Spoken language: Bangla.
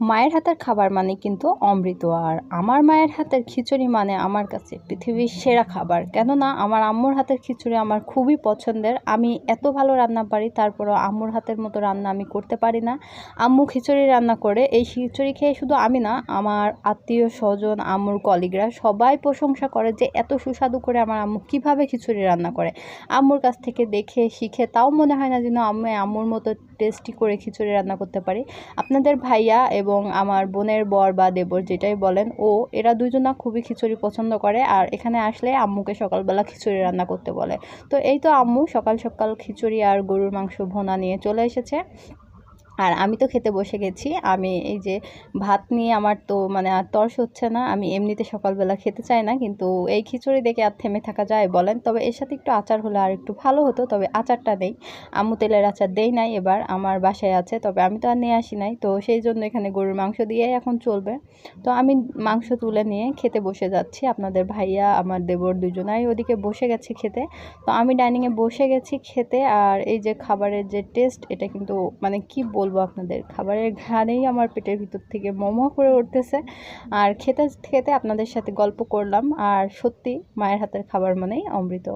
মায়ের হাতের খাবার মানে কিন্তু অমৃত। আর আমার মায়ের হাতের খিচুড়ি মানে আমার কাছে পৃথিবীর সেরা খাবার। কেননা আমার আম্মুর হাতের খিচুড়ি আমার খুবই পছন্দের। আমি এত ভালো রান্না পারি, তারপরও আম্মুর হাতের মতো রান্না আমি করতে পারি না। আম্মু খিচুড়ি রান্না করে, এই খিচুড়ি খেয়ে শুধু আমি না, আমার আত্মীয় স্বজন, আম্মুর কলিগরা সবাই প্রশংসা করে যে এত সুস্বাদু করে আমার আম্মু কীভাবে খিচুড়ি রান্না করে। আম্মুর কাছ থেকে দেখে শিখে তাও মনে হয় না যেন আম্মুর মতো টেস্টি করে খিচুড়ি রান্না করতে পারি। আপনাদের ভাইয়া এবং আমার বোনের বর বা দেবর যেটাই বলেন, এরা দুজনা খুবই খিচুড়ি পছন্দ করে। আর এখানে আসলে আম্মুকে সকালবেলা খিচুড়ি রান্না করতে বলে। তো এই তো আম্মু সকাল সকাল খিচুড়ি আর গরুর মাংস ভুনা নিয়ে চলে এসেছে। আর আমি তো খেতে বসে গেছি। আমি এই যে ভাত নিয়ে আমার তো মানে আর তর্স হচ্ছে না। আমি এমনিতে সকালবেলা খেতে চাই না, কিন্তু এই খিচুড়ি দেখে আর থেমে থাকা যায় বলেন? তবে এর সাথে একটু আচার হলে আর একটু ভালো হতো, তবে আচারটা নেই। আম্মু তেলের আচার দেই নাই, এবার আমার বাসায় আছে, তবে আমি তো আর নিয়ে আসি নাই। তো সেই জন্য এখানে গরুর মাংস দিয়েই এখন চলবে। তো আমি মাংস তুলে নিয়ে খেতে বসে যাচ্ছি। আপনাদের ভাইয়া আমার দেবর দুজনাই ওদিকে বসে গেছে খেতে। তো আমি ডাইনিংয়ে বসে গেছি খেতে। আর এই যে খাবারের যে টেস্ট, এটা কিন্তু মানে কি বলবো আপনাদের, খাবারের ঘ্রাণেই আমার পেটের ভিতর থেকে মোমো করে উঠতেছে। আর খেতে খেতে আপনাদের সাথে গল্প করলাম। আর সত্যি মায়ের হাতের খাবার মানেই অমৃত।